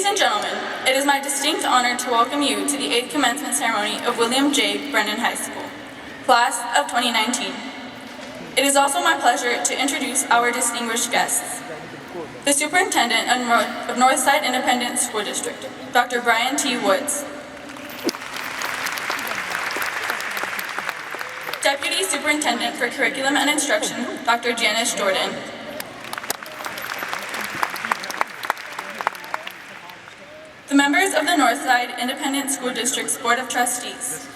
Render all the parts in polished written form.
and gentlemen, it is my distinct honor to welcome you to the 8th commencement ceremony of William J. Brennan High School, class of 2019. It is also my pleasure to introduce our distinguished guests. The Superintendent of Northside Independent School District, Dr. Brian T. Woods. Deputy Superintendent for Curriculum and Instruction, Dr. Janice Jordan. The members of the Northside Independent School District's Board of Trustees.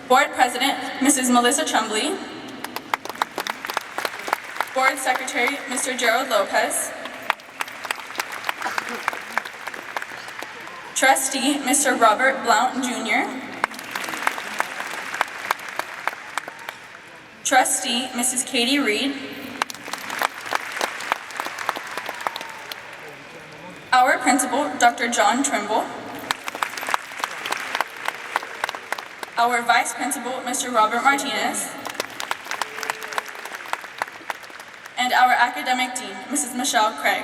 Board President, Mrs. Melissa Trumbley. Board Secretary, Mr. Gerald Lopez. Trustee, Mr. Robert Blount, Jr. Trustee, Mrs. Katie Reed. Our Principal, Dr. John Trimble. Our Vice Principal, Mr. Robert Martinez. And our Academic Dean, Mrs. Michelle Craig.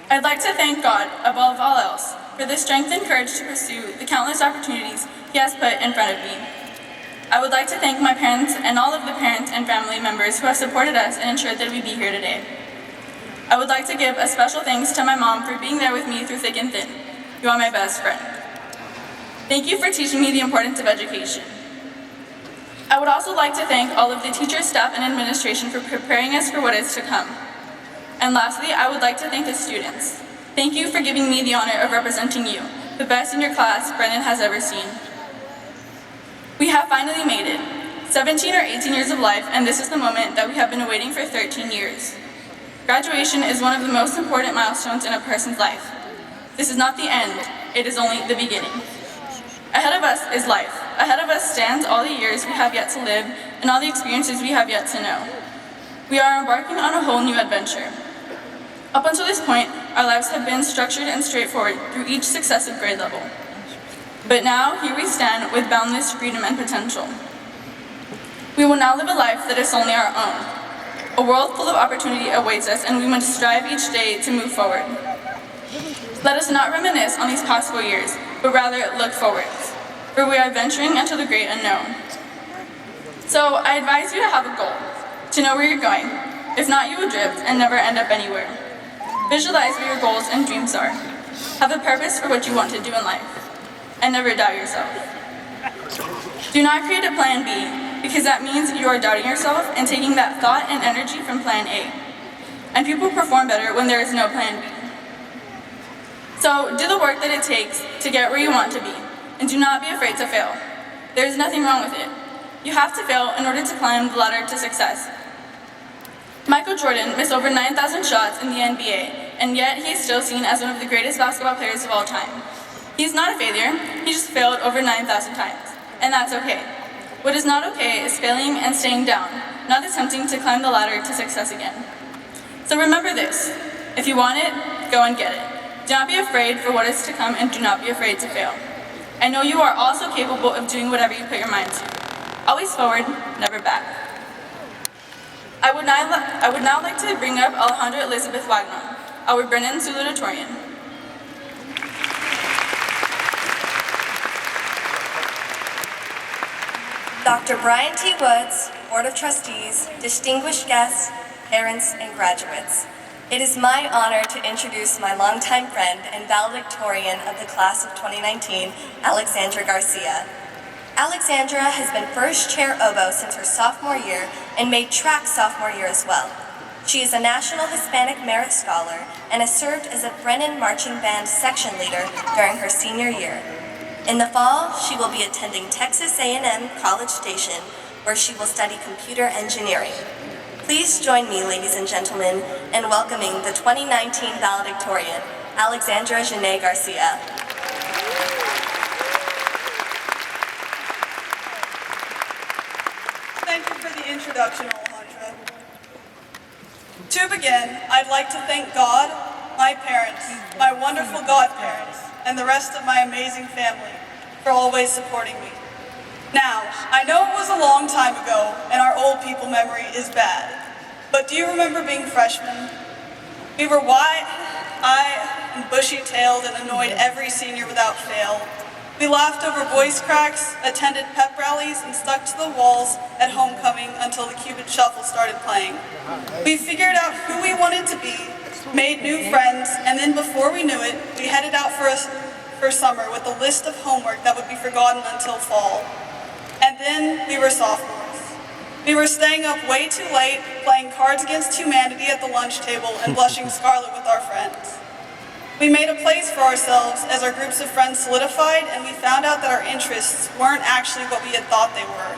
I'd like to thank God, above all else, for the strength and courage to pursue the countless opportunities He has put in front of me. I would like to thank my parents and all of the parents and family members who have supported us and ensured that we be here today. I would like to give a special thanks to my mom for being there with me through thick and thin. You are my best friend. Thank you for teaching me the importance of education. I would also like to thank all of the teachers, staff, and administration for preparing us for what is to come. And lastly, I would like to thank the students. Thank you for giving me the honor of representing you, the best in your class Brennan has ever seen. We have finally made it. 17 or 18 years of life, and this is the moment that we have been awaiting for 13 years. Graduation is one of the most important milestones in a person's life. This is not the end, it is only the beginning. Ahead of us is life. Ahead of us stands all the years we have yet to live and all the experiences we have yet to know. We are embarking on a whole new adventure. Up until this point, our lives have been structured and straightforward through each successive grade level. But now, here we stand with boundless freedom and potential. We will now live a life that is only our own. A world full of opportunity awaits us, and we must strive each day to move forward. Let us not reminisce on these past 4 years, but rather look forward, for we are venturing into the great unknown. So, I advise you to have a goal, to know where you're going. If not, you will drift and never end up anywhere. Visualize what your goals and dreams are. Have a purpose for what you want to do in life. And never doubt yourself. Do not create a plan B, because that means you are doubting yourself and taking that thought and energy from plan A. And people perform better when there is no plan B. So do the work that it takes to get where you want to be, and do not be afraid to fail. There is nothing wrong with it. You have to fail in order to climb the ladder to success. Michael Jordan missed over 9,000 shots in the NBA, and yet he is still seen as one of the greatest basketball players of all time. He is not a failure, he just failed over 9,000 times, and that's okay. What is not okay is failing and staying down, not attempting to climb the ladder to success again. So remember this, if you want it, go and get it. Do not be afraid for what is to come, and do not be afraid to fail. I know you are also capable of doing whatever you put your mind to. Always forward, never back. I would now like to bring up Alejandra Elizabeth Wagner, our Brennan salutatorian. Dr. Brian T. Woods, Board of Trustees, distinguished guests, parents, and graduates. It is my honor to introduce my longtime friend and valedictorian of the class of 2019, Alexandra Garcia. Alexandra has been first chair oboe since her sophomore year and made track sophomore year as well. She is a National Hispanic Merit Scholar and has served as a Brennan Marching Band section leader during her senior year. In the fall, she will be attending Texas A&M College Station, where she will study computer engineering. Please join me, ladies and gentlemen, in welcoming the 2019 valedictorian, Alexandra Janae Garcia. Thank you for the introduction, Alejandra. To begin, I'd like to thank God, my parents, my wonderful godparents, and the rest of my amazing family for always supporting me. Now, I know it was a long time ago and our old people memory is bad, but do you remember being freshmen, We were wide-eyed and bushy-tailed and annoyed every senior without fail. We laughed over voice cracks, attended pep rallies, and stuck to the walls at homecoming until the Cupid Shuffle started playing. We figured out who we wanted to be, made new friends, and then before we knew it, we headed out for summer with a list of homework that would be forgotten until fall. And then we were sophomores. We were staying up way too late, playing Cards Against Humanity at the lunch table and blushing scarlet with our friends. We made a place for ourselves as our groups of friends solidified, and we found out that our interests weren't actually what we had thought they were.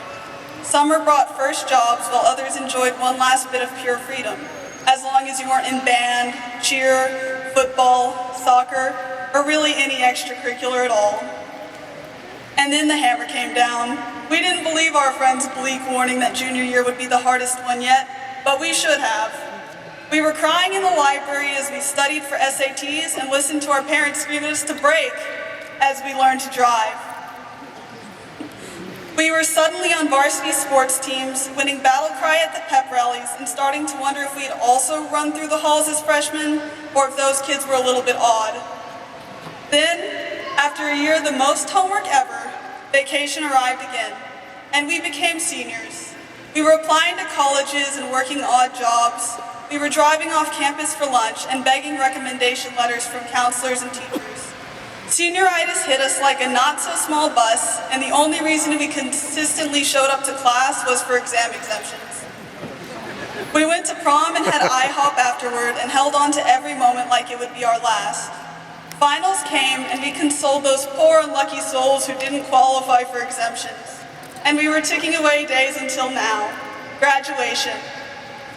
Summer brought first jobs while others enjoyed one last bit of pure freedom, as long as you weren't in band, cheer, football, soccer, or really any extracurricular at all. And then the hammer came down. We didn't believe our friends' bleak warning that junior year would be the hardest one yet, but we should have. We were crying in the library as we studied for SATs and listened to our parents scream at us to break as we learned to drive. We were suddenly on varsity sports teams, winning battle cry at the pep rallies, and starting to wonder if we had also run through the halls as freshmen, or if those kids were a little bit odd. Then, after a year of the most homework ever, vacation arrived again, and we became seniors. We were applying to colleges and working odd jobs. We were driving off campus for lunch and begging recommendation letters from counselors and teachers. Senioritis hit us like a not-so-small bus, and the only reason we consistently showed up to class was for exam exemptions. We went to prom and had IHOP afterward and held on to every moment like it would be our last. Finals came, and we consoled those poor unlucky souls who didn't qualify for exemptions. And we were ticking away days until now, graduation.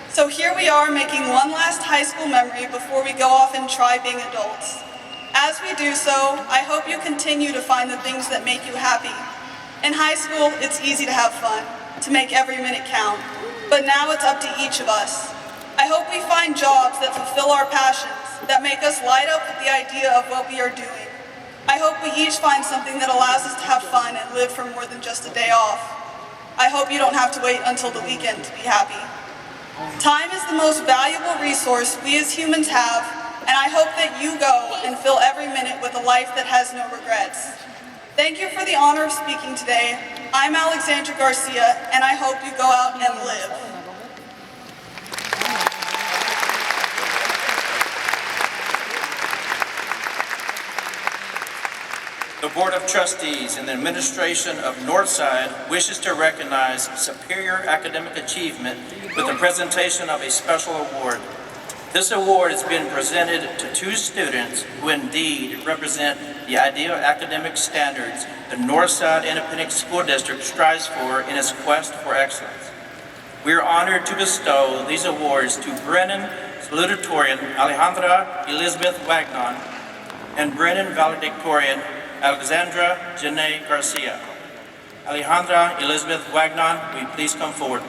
So here we are making one last high school memory before we go off and try being adults. As we do so, I hope you continue to find the things that make you happy. In high school, it's easy to have fun, to make every minute count. But now it's up to each of us. I hope we find jobs that fulfill our passions, that make us light up with the idea of what we are doing. I hope we each find something that allows us to have fun and live for more than just a day off. I hope you don't have to wait until the weekend to be happy. Time is the most valuable resource we as humans have, and I hope that you go and fill every minute with a life that has no regrets. Thank you for the honor of speaking today. I'm Alexandra Garcia, and I hope you go out and live. The Board of Trustees and the administration of Northside wishes to recognize superior academic achievement with the presentation of a special award. This award is being presented to two students who indeed represent the ideal academic standards the Northside Independent School District strives for in its quest for excellence. We are honored to bestow these awards to Brennan Salutatorian Alejandra Elizabeth Wagnon and Brennan Valedictorian Alexandra Janae Garcia. Alejandra Elizabeth Wagnon, will you please come forward?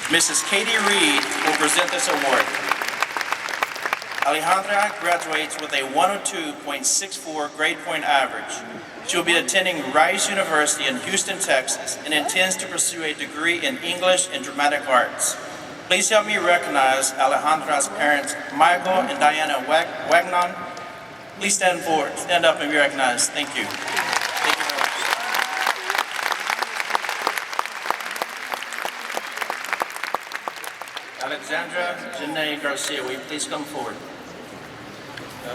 Mrs. Katie Reed will present this award. Alejandra graduates with a 102.64 grade point average. She will be attending Rice University in Houston, Texas, and intends to pursue a degree in English and Dramatic Arts. Please help me recognize Alejandra's parents, Michael and Diana Wagnon. Please stand forward, stand up and be recognized. Thank you. Thank you very much. Alexandra Janae Garcia, will you please come forward?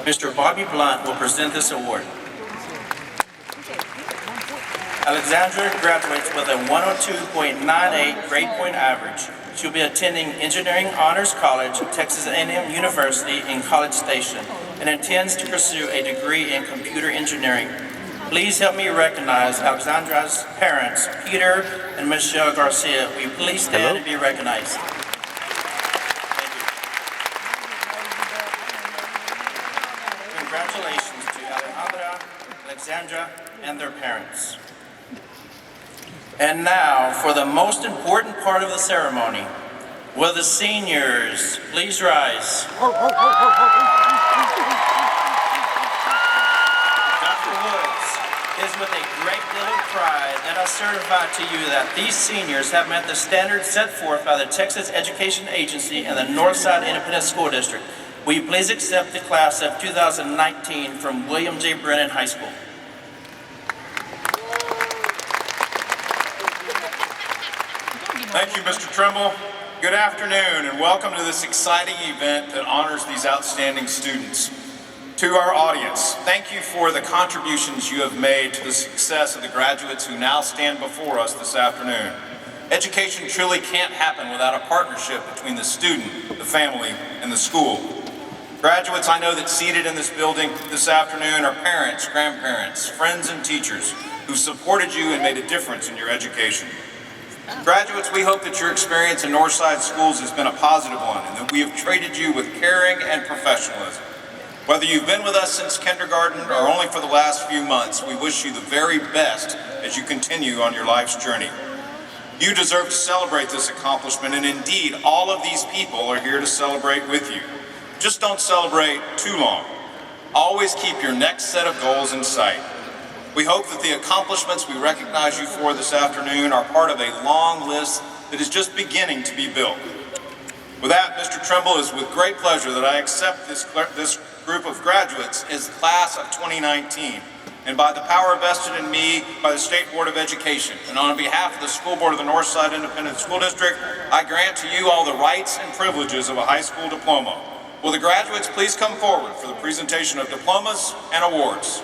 Mr. Bobby Blunt will present this award. Alexandra graduates with a 102.98 grade point average. She'll be attending Engineering Honors College, Texas A&M University in College Station, and intends to pursue a degree in computer engineering. Please help me recognize Alexandra's parents, Peter and Michelle Garcia. Will you please stand and be recognized? Thank you. Congratulations to Alejandra, Alexandra, and their parents. And now, for the most important part of the ceremony, will the seniors please rise? Dr. Woods is with a great deal of pride that I certify to you that these seniors have met the standards set forth by the Texas Education Agency and the Northside Independent School District. Will you please accept the class of 2019 from William J. Brennan High School? Thank you, Mr. Trimble. Good afternoon, and welcome to this exciting event that honors these outstanding students. To our audience, thank you for the contributions you have made to the success of the graduates who now stand before us this afternoon. Education truly can't happen without a partnership between the student, the family, and the school. Graduates, I know that seated in this building this afternoon are parents, grandparents, friends, and teachers who supported you and made a difference in your education. Graduates, we hope that your experience in Northside Schools has been a positive one and that we have treated you with caring and professionalism. Whether you've been with us since kindergarten or only for the last few months, we wish you the very best as you continue on your life's journey. You deserve to celebrate this accomplishment, and indeed, all of these people are here to celebrate with you. Just don't celebrate too long. Always keep your next set of goals in sight. We hope that the accomplishments we recognize you for this afternoon are part of a long list that is just beginning to be built. With that, Mr. Trimble, it is with great pleasure that I accept this group of graduates as the class of 2019, and by the power vested in me by the State Board of Education, and on behalf of the School Board of the Northside Independent School District, I grant to you all the rights and privileges of a high school diploma. Will the graduates please come forward for the presentation of diplomas and awards?